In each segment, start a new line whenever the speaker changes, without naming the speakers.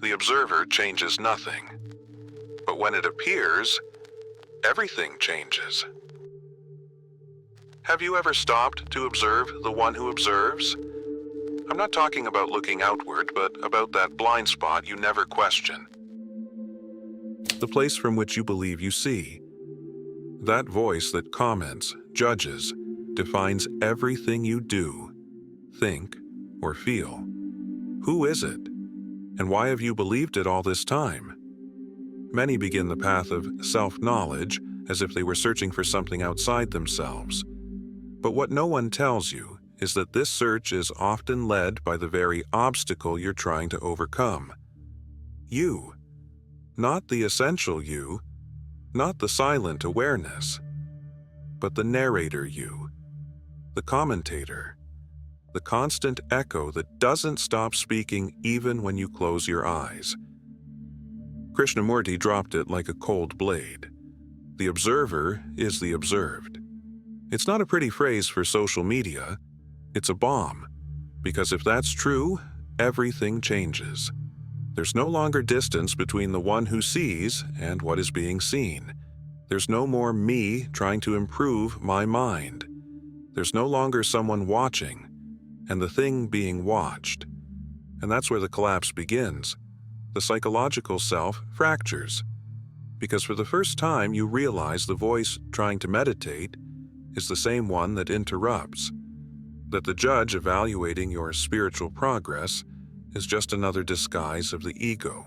the observer changes nothing. But when it appears, everything changes. Have you ever stopped to observe the one who observes? I'm not talking about looking outward, but about that blind spot you never question. The place from which you believe you see. That voice that comments, judges, defines everything you do, think, or feel. Who is it? And why have you believed it all this time? Many begin the path of self-knowledge as if they were searching for something outside themselves. But what no one tells you is that this search is often led by the very obstacle you're trying to overcome. You. Not the essential you, not the silent awareness, but the narrator you, the commentator, the constant echo that doesn't stop speaking even when you close your eyes. Krishnamurti dropped it like a cold blade. The observer is the observed. It's not a pretty phrase for social media, it's a bomb, because if that's true, everything changes. There's no longer distance between the one who sees and what is being seen. There's no more me trying to improve my mind. There's no longer someone watching, and the thing being watched. And that's where the collapse begins. The psychological self fractures. Because for the first time you realize the voice trying to meditate is the same one that interrupts. That the judge evaluating your spiritual progress is just another disguise of the ego.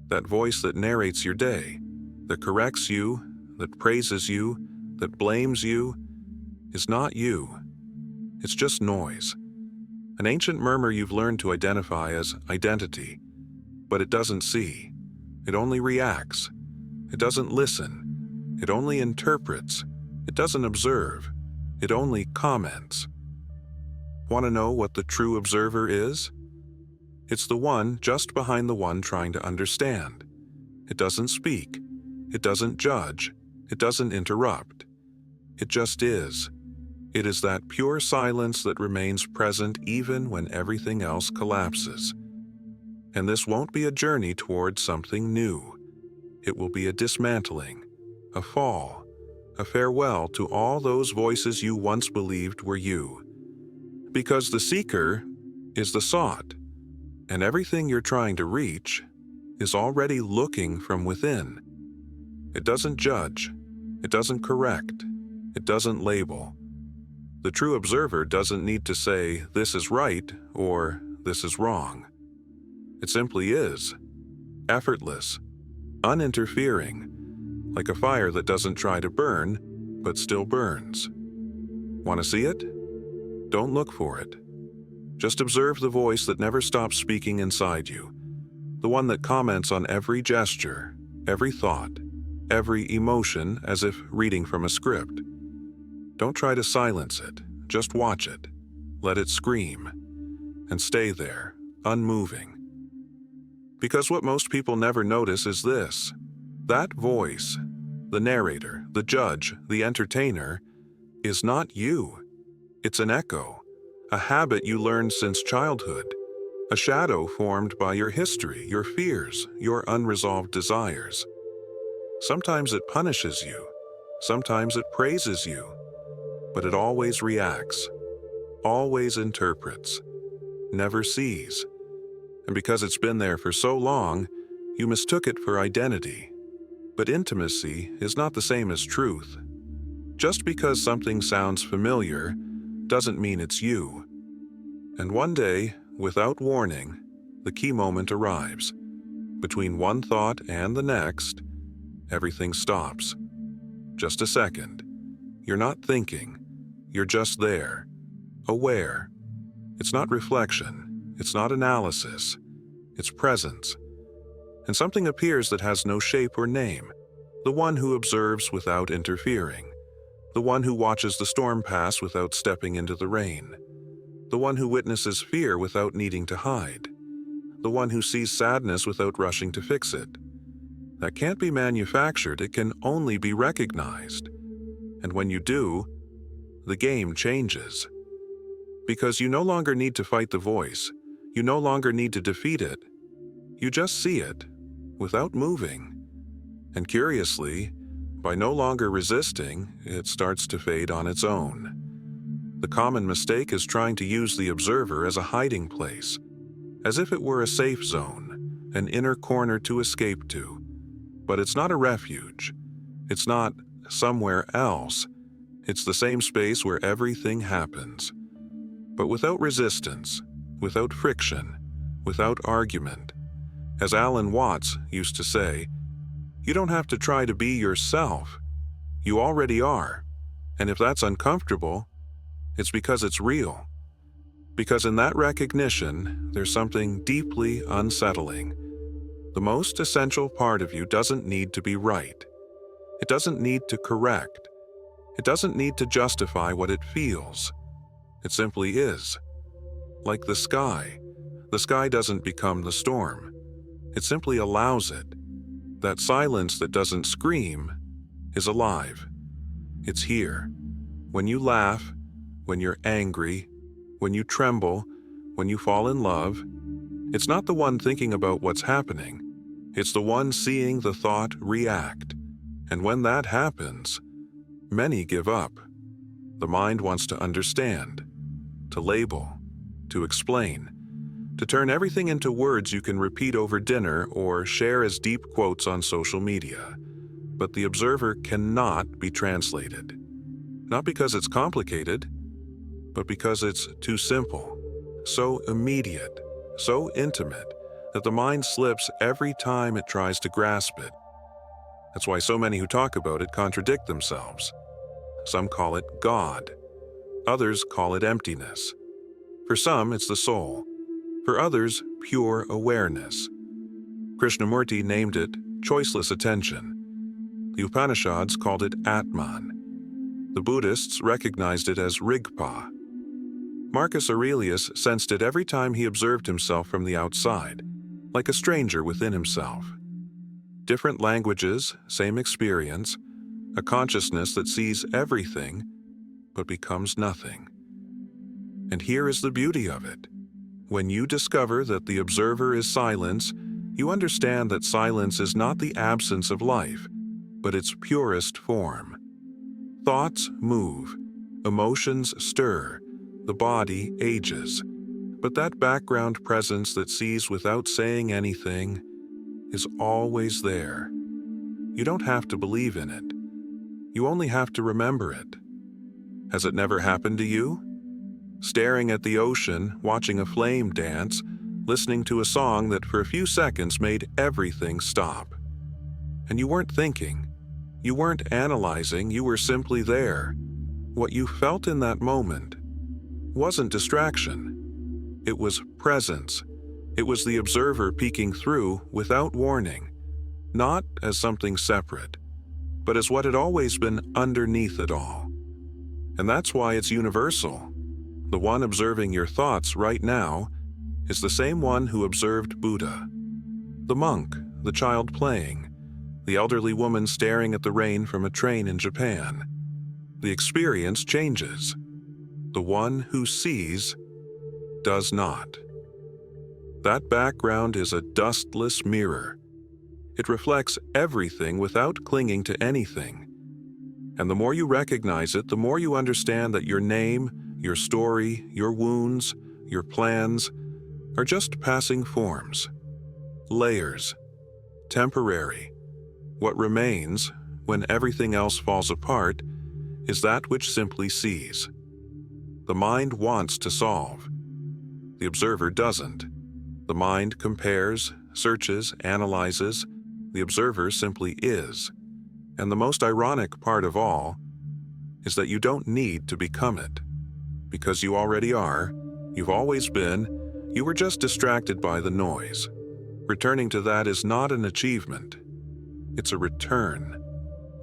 That voice that narrates your day, that corrects you, that praises you, that blames you, is not you. It's just noise. An ancient murmur you've learned to identify as identity, but it doesn't see. It only reacts. It doesn't listen. It only interprets. It doesn't observe. It only comments. Want to know what the true observer is? It's the one just behind the one trying to understand. It doesn't speak. It doesn't judge. It doesn't interrupt. It just is. It is that pure silence that remains present even when everything else collapses. And this won't be a journey toward something new. It will be a dismantling, a fall, a farewell to all those voices you once believed were you. Because the seeker is the sought, and everything you're trying to reach is already looking from within. It doesn't judge. It doesn't correct. It doesn't label. The true observer doesn't need to say, this is right or this is wrong. It simply is. Effortless. Uninterfering. Like a fire that doesn't try to burn, but still burns. Want to see it? Don't look for it. Just observe the voice that never stops speaking inside you. The one that comments on every gesture, every thought, every emotion as if reading from a script. Don't try to silence it. Just watch it. Let it scream. And stay there, unmoving. Because what most people never notice is this. That voice, the narrator, the judge, the entertainer, is not you. It's an echo, a habit you learned since childhood, a shadow formed by your history, your fears, your unresolved desires. Sometimes it punishes you, sometimes it praises you, but it always reacts, always interprets, never sees. And because it's been there for so long, you mistook it for identity. But intimacy is not the same as truth. Just because something sounds familiar doesn't mean it's you. And one day, without warning, the key moment arrives. Between one thought and the next, everything stops. Just a second. You're not thinking. You're just there. Aware. It's not reflection. It's not analysis. It's presence. And something appears that has no shape or name. The one who observes without interfering. The one who watches the storm pass without stepping into the rain. The one who witnesses fear without needing to hide. The one who sees sadness without rushing to fix it. That can't be manufactured, it can only be recognized. And when you do, the game changes. Because you no longer need to fight the voice. You no longer need to defeat it. You just see it, without moving. And curiously, by no longer resisting, it starts to fade on its own. The common mistake is trying to use the observer as a hiding place, as if it were a safe zone, an inner corner to escape to. But it's not a refuge. It's not somewhere else. It's the same space where everything happens. But without resistance, without friction, without argument. As Alan Watts used to say, you don't have to try to be yourself. You already are. And if that's uncomfortable, it's because it's real. Because in that recognition, there's something deeply unsettling. The most essential part of you doesn't need to be right. It doesn't need to correct. It doesn't need to justify what it feels. It simply is. Like the sky. The sky doesn't become the storm. It simply allows it. That silence that doesn't scream is alive. It's here. When you laugh, when you're angry, when you tremble, when you fall in love, it's not the one thinking about what's happening. It's the one seeing the thought react. And when that happens, many give up. The mind wants to understand, to label, to explain, to turn everything into words you can repeat over dinner or share as deep quotes on social media. But the observer cannot be translated. Not because it's complicated, but because it's too simple, so immediate, so intimate, that the mind slips every time it tries to grasp it. That's why so many who talk about it contradict themselves. Some call it God. Others call it emptiness. For some, it's the soul. For others, pure awareness. Krishnamurti named it choiceless attention. The Upanishads called it Atman. The Buddhists recognized it as Rigpa. Marcus Aurelius sensed it every time he observed himself from the outside, like a stranger within himself. Different languages, same experience, a consciousness that sees everything but becomes nothing. And here is the beauty of it. When you discover that the observer is silence, you understand that silence is not the absence of life, but its purest form. Thoughts move, emotions stir, the body ages, but that background presence that sees without saying anything is always there. You don't have to believe in it. You only have to remember it. Has it never happened to you? Staring at the ocean, watching a flame dance, listening to a song that for a few seconds made everything stop. And you weren't thinking. You weren't analyzing, you were simply there. What you felt in that moment wasn't distraction. It was presence. It was the observer peeking through without warning, not as something separate, but as what had always been underneath it all. And that's why it's universal. The one observing your thoughts right now is the same one who observed Buddha. The monk, the child playing, the elderly woman staring at the rain from a train in Japan. The experience changes. The one who sees does not. That background is a dustless mirror. It reflects everything without clinging to anything. And the more you recognize it, the more you understand that your name, your story, your wounds, your plans are just passing forms, layers, temporary. What remains, when everything else falls apart, is that which simply sees. The mind wants to solve. The observer doesn't. The mind compares, searches, analyzes. The observer simply is. And the most ironic part of all is that you don't need to become it. Because you already are, you've always been, you were just distracted by the noise. Returning to that is not an achievement. It's a return,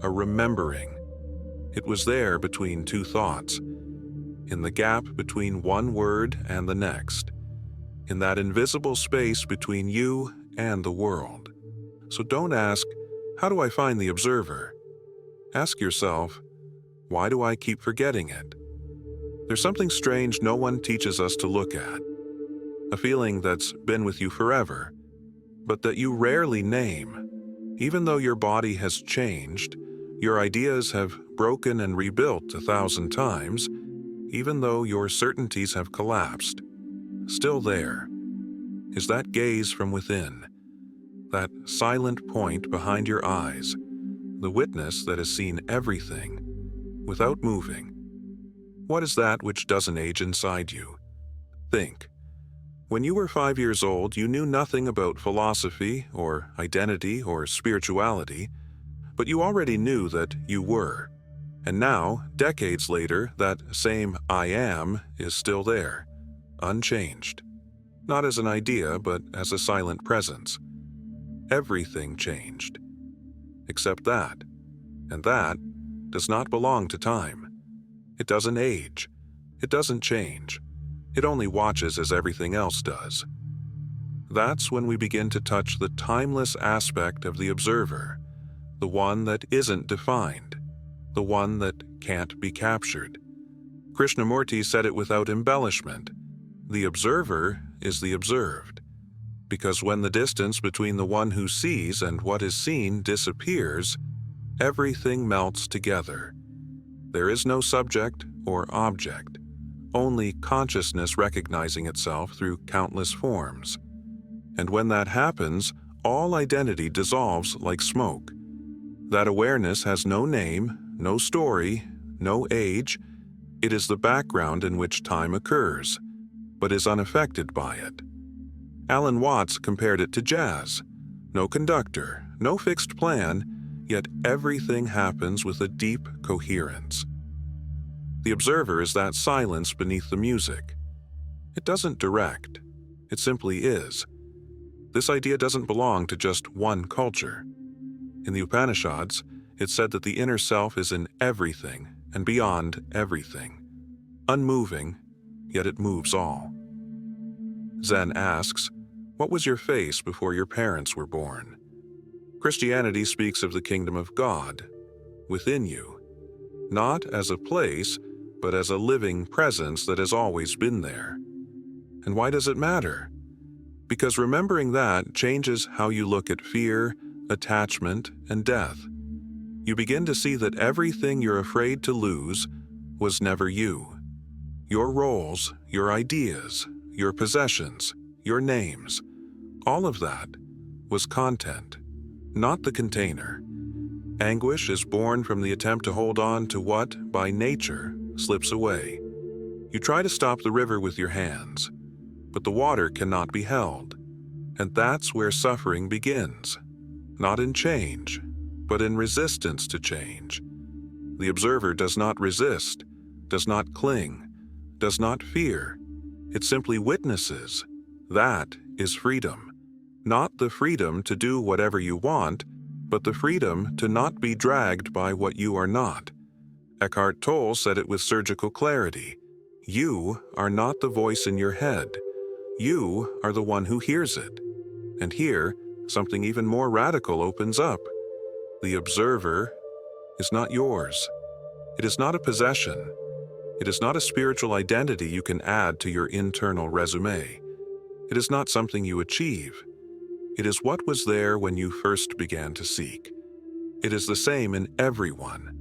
a remembering. It was there between two thoughts, in the gap between one word and the next, in that invisible space between you and the world. So don't ask, how do I find the observer? Ask yourself, why do I keep forgetting it? There's something strange no one teaches us to look at. A feeling that's been with you forever. but that you rarely name. Even though your body has changed, your ideas have broken and rebuilt 1,000 times, even though your certainties have collapsed, still there is that gaze from within, that silent point behind your eyes, the witness that has seen everything without moving. What is that which doesn't age inside you? Think. When you were 5 years old, you knew nothing about philosophy or identity or spirituality, but you already knew that you were. And now, decades later, that same I am is still there, unchanged. Not as an idea, but as a silent presence. Everything changed. Except that. And that does not belong to time. It doesn't age. It doesn't change. It only watches as everything else does. That's when we begin to touch the timeless aspect of the observer, the one that isn't defined, the one that can't be captured. Krishnamurti said it without embellishment. The observer is the observed. Because when the distance between the one who sees and what is seen disappears, everything melts together. There is no subject or object, only consciousness recognizing itself through countless forms. And when that happens, all identity dissolves like smoke. That awareness has no name, no story, no age. It is the background in which time occurs, but is unaffected by it. Alan Watts compared it to jazz. No conductor, no fixed plan, yet everything happens with a deep coherence. The observer is that silence beneath the music. It doesn't direct. It simply is. This idea doesn't belong to just one culture. In the Upanishads, it's said that the inner self is in everything and beyond everything. Unmoving, yet it moves all. Zen asks, "What was your face before your parents were born?" Christianity speaks of the kingdom of God within you, not as a place, but as a living presence that has always been there. And why does it matter? Because remembering that changes how you look at fear, attachment, and death. You begin to see that everything you're afraid to lose was never you. Your roles, your ideas, your possessions, your names, all of that was content, not the container. Anguish is born from the attempt to hold on to what, by nature, slips away. You try to stop the river with your hands, but the water cannot be held. And that's where suffering begins, not in change, but in resistance to change. The observer does not resist, does not cling, does not fear. It simply witnesses. That is freedom. Not the freedom to do whatever you want, but the freedom to not be dragged by what you are not. Eckhart Tolle said it with surgical clarity. You are not the voice in your head. You are the one who hears it. And here, something even more radical opens up. The observer is not yours. It is not a possession. It is not a spiritual identity you can add to your internal resume. It is not something you achieve. It is what was there when you first began to seek. It is the same in everyone.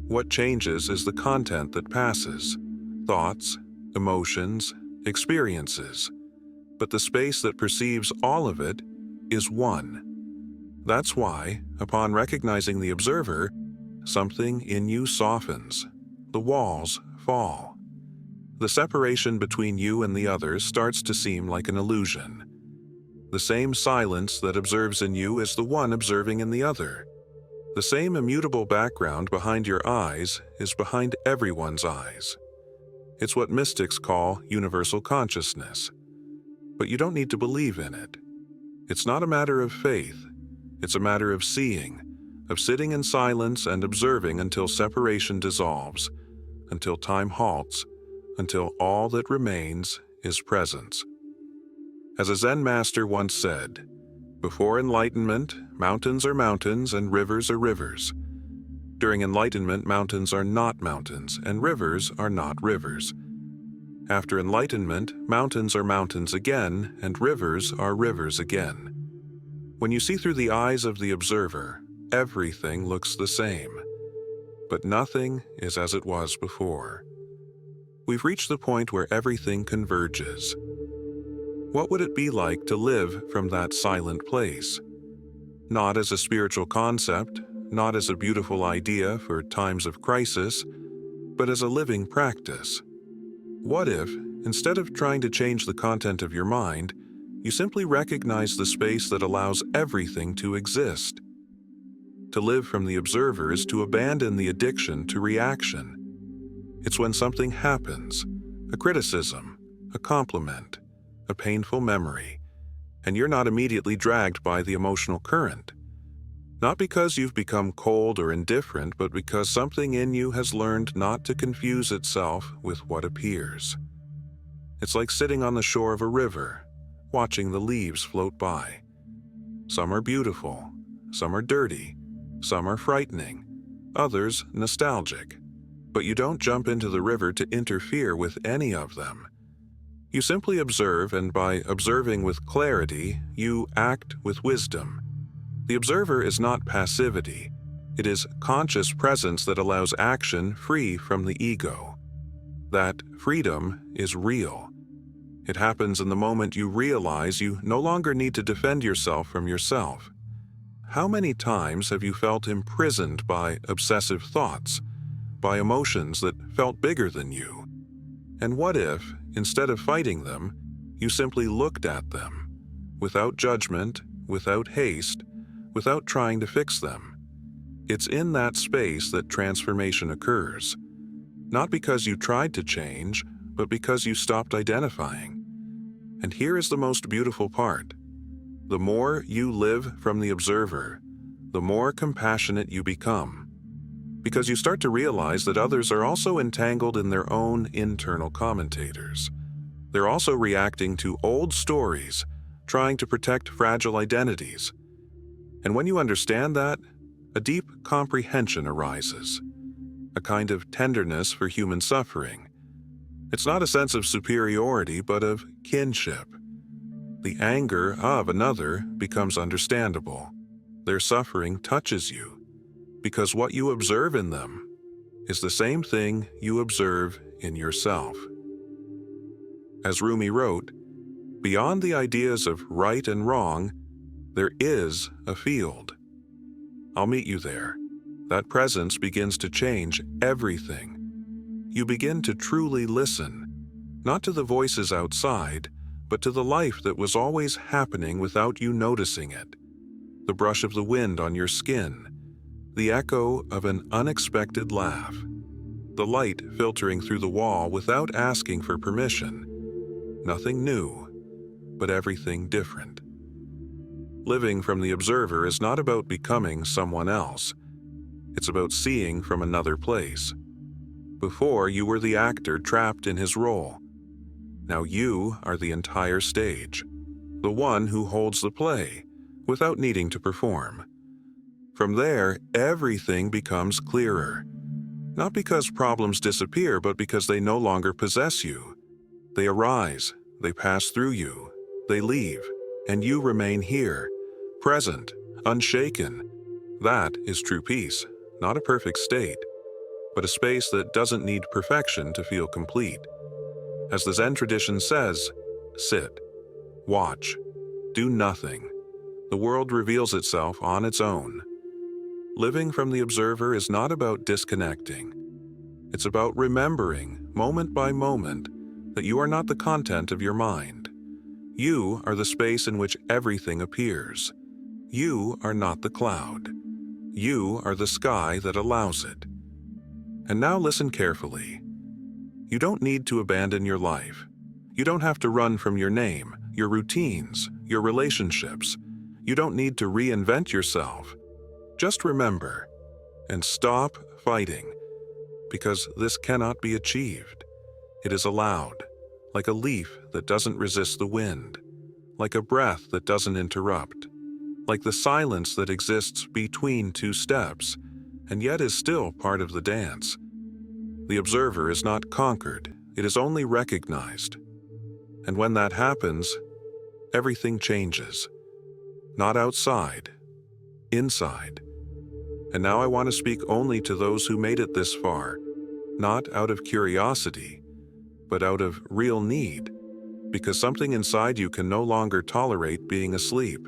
What changes is the content that passes, thoughts, emotions, experiences. But the space that perceives all of it is one. That's why, upon recognizing the observer, something in you softens. The walls fall. The separation between you and the others starts to seem like an illusion. The same silence that observes in you is the one observing in the other. The same immutable background behind your eyes is behind everyone's eyes. It's what mystics call universal consciousness. But you don't need to believe in it. It's not a matter of faith. It's a matter of seeing, of sitting in silence and observing until separation dissolves, until time halts, until all that remains is presence. As a Zen master once said, "Before enlightenment, mountains are mountains and rivers are rivers. During enlightenment, mountains are not mountains and rivers are not rivers. After enlightenment, mountains are mountains again and rivers are rivers again." When you see through the eyes of the observer, everything looks the same, but nothing is as it was before. We've reached the point where everything converges. What would it be like to live from that silent place? Not as a spiritual concept, not as a beautiful idea for times of crisis, but as a living practice. What if, instead of trying to change the content of your mind, you simply recognize the space that allows everything to exist? To live from the observer is to abandon the addiction to reaction. It's when something happens, a criticism, a compliment, a painful memory, and you're not immediately dragged by the emotional current. Not because you've become cold or indifferent, but because something in you has learned not to confuse itself with what appears. It's like sitting on the shore of a river, watching the leaves float by. Some are beautiful, some are dirty, some are frightening, others nostalgic. But you don't jump into the river to interfere with any of them. You simply observe, and by observing with clarity, you act with wisdom. The observer is not passivity. It is conscious presence that allows action free from the ego. That freedom is real. It happens in the moment you realize you no longer need to defend yourself from yourself. How many times have you felt imprisoned by obsessive thoughts, by emotions that felt bigger than you? And what if, instead of fighting them, you simply looked at them, without judgment, without haste, without trying to fix them? It's in that space that transformation occurs. Not because you tried to change, but because you stopped identifying. And here is the most beautiful part. The more you live from the observer, the more compassionate you become. Because you start to realize that others are also entangled in their own internal commentators. They're also reacting to old stories, trying to protect fragile identities. And when you understand that, a deep comprehension arises, a kind of tenderness for human suffering. It's not a sense of superiority, but of kinship. The anger of another becomes understandable. Their suffering touches you, because what you observe in them is the same thing you observe in yourself. As Rumi wrote, beyond the ideas of right and wrong, there is a field. I'll meet you there. That presence begins to change everything. You begin to truly listen, not to the voices outside, but to the life that was always happening without you noticing it. The brush of the wind on your skin, the echo of an unexpected laugh, the light filtering through the wall without asking for permission. Nothing new, but everything different. Living from the observer is not about becoming someone else. It's about seeing from another place. Before, you were the actor trapped in his role. Now you are the entire stage, the one who holds the play, without needing to perform. From there, everything becomes clearer. Not because problems disappear, but because they no longer possess you. They arise, they pass through you, they leave, and you remain here, present, unshaken. That is true peace, not a perfect state, but a space that doesn't need perfection to feel complete. As the Zen tradition says, sit, watch, do nothing. The world reveals itself on its own. Living from the observer is not about disconnecting. It's about remembering, moment by moment, that you are not the content of your mind. You are the space in which everything appears. You are not the cloud. You are the sky that allows it. And now listen carefully. You don't need to abandon your life. You don't have to run from your name, your routines, your relationships. You don't need to reinvent yourself. Just remember and stop fighting, because this cannot be achieved. It is allowed, like a leaf that doesn't resist the wind, like a breath that doesn't interrupt, like the silence that exists between two steps, and yet is still part of the dance. The observer is not conquered, it is only recognized. And when that happens, everything changes. not outside, inside. And now I want to speak only to those who made it this far, not out of curiosity, but out of real need, because something inside you can no longer tolerate being asleep,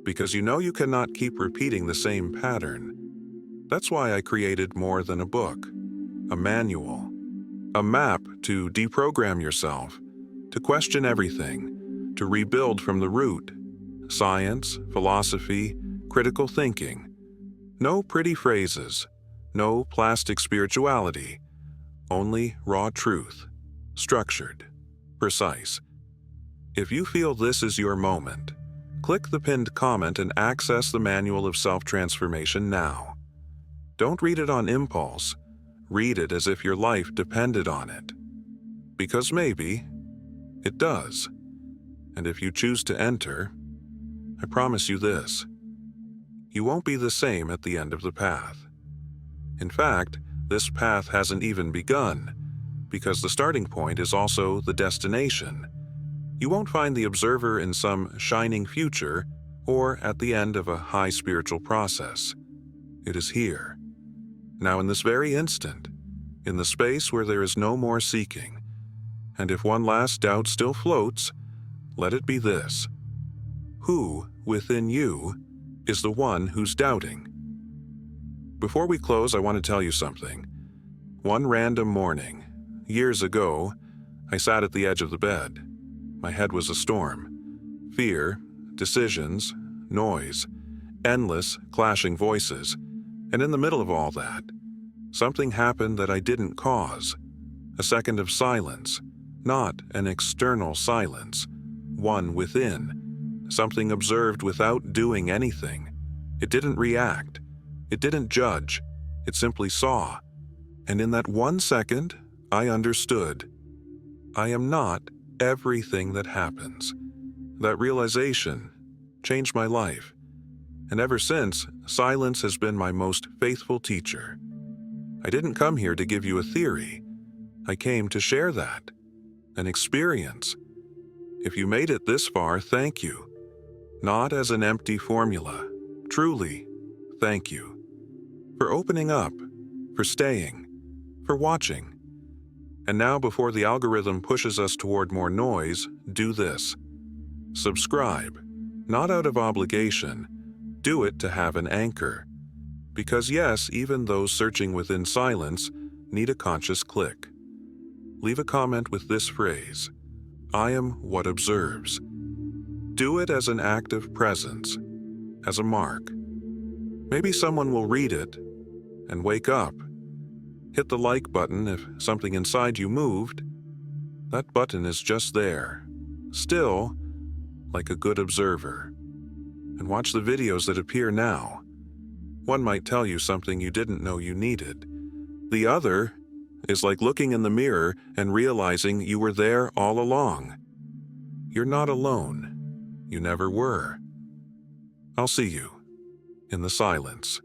because you know you cannot keep repeating the same pattern. That's why I created more than a book, a manual, a map to deprogram yourself, to question everything, to rebuild from the root. Science, philosophy, critical thinking. No pretty phrases, no plastic spirituality, only raw truth, structured, precise. If you feel this is your moment, click the pinned comment and access the Manual of Self-Transformation now. Don't read it on impulse. Read it as if your life depended on it. Because maybe it does. And if you choose to enter, I promise you this: you won't be the same at the end of the path. In fact, this path hasn't even begun, because the starting point is also the destination. You won't find the observer in some shining future or at the end of a high spiritual process. It is here, now in this very instant, in the space where there is no more seeking. And if one last doubt still floats, let it be this: who within you is the one who's doubting? Before we close, I want to tell you something. One random morning, years ago, I sat at the edge of the bed. My head was a storm. Fear, decisions, noise, endless, clashing voices. And in the middle of all that, something happened that I didn't cause. A second of silence, not an external silence, one within. Something observed without doing anything. It didn't react. It didn't judge. It simply saw. And in that 1 second, I understood. I am not everything that happens. That realization changed my life. And ever since, silence has been my most faithful teacher. I didn't come here to give you a theory. I came to share that, an experience. If you made it this far, thank you. Not as an empty formula. Truly, thank you. For opening up, for staying, for watching. And now, before the algorithm pushes us toward more noise, do this. Subscribe, not out of obligation. Do it to have an anchor. Because yes, even those searching within silence need a conscious click. Leave a comment with this phrase: I am what observes. Do it as an act of presence, as a mark. Maybe someone will read it and wake up. Hit the like button if something inside you moved. That button is just there, still, like a good observer. And watch the videos that appear now. One might tell you something you didn't know you needed. The other is like looking in the mirror and realizing you were there all along. You're not alone. You never were. I'll see you in the silence.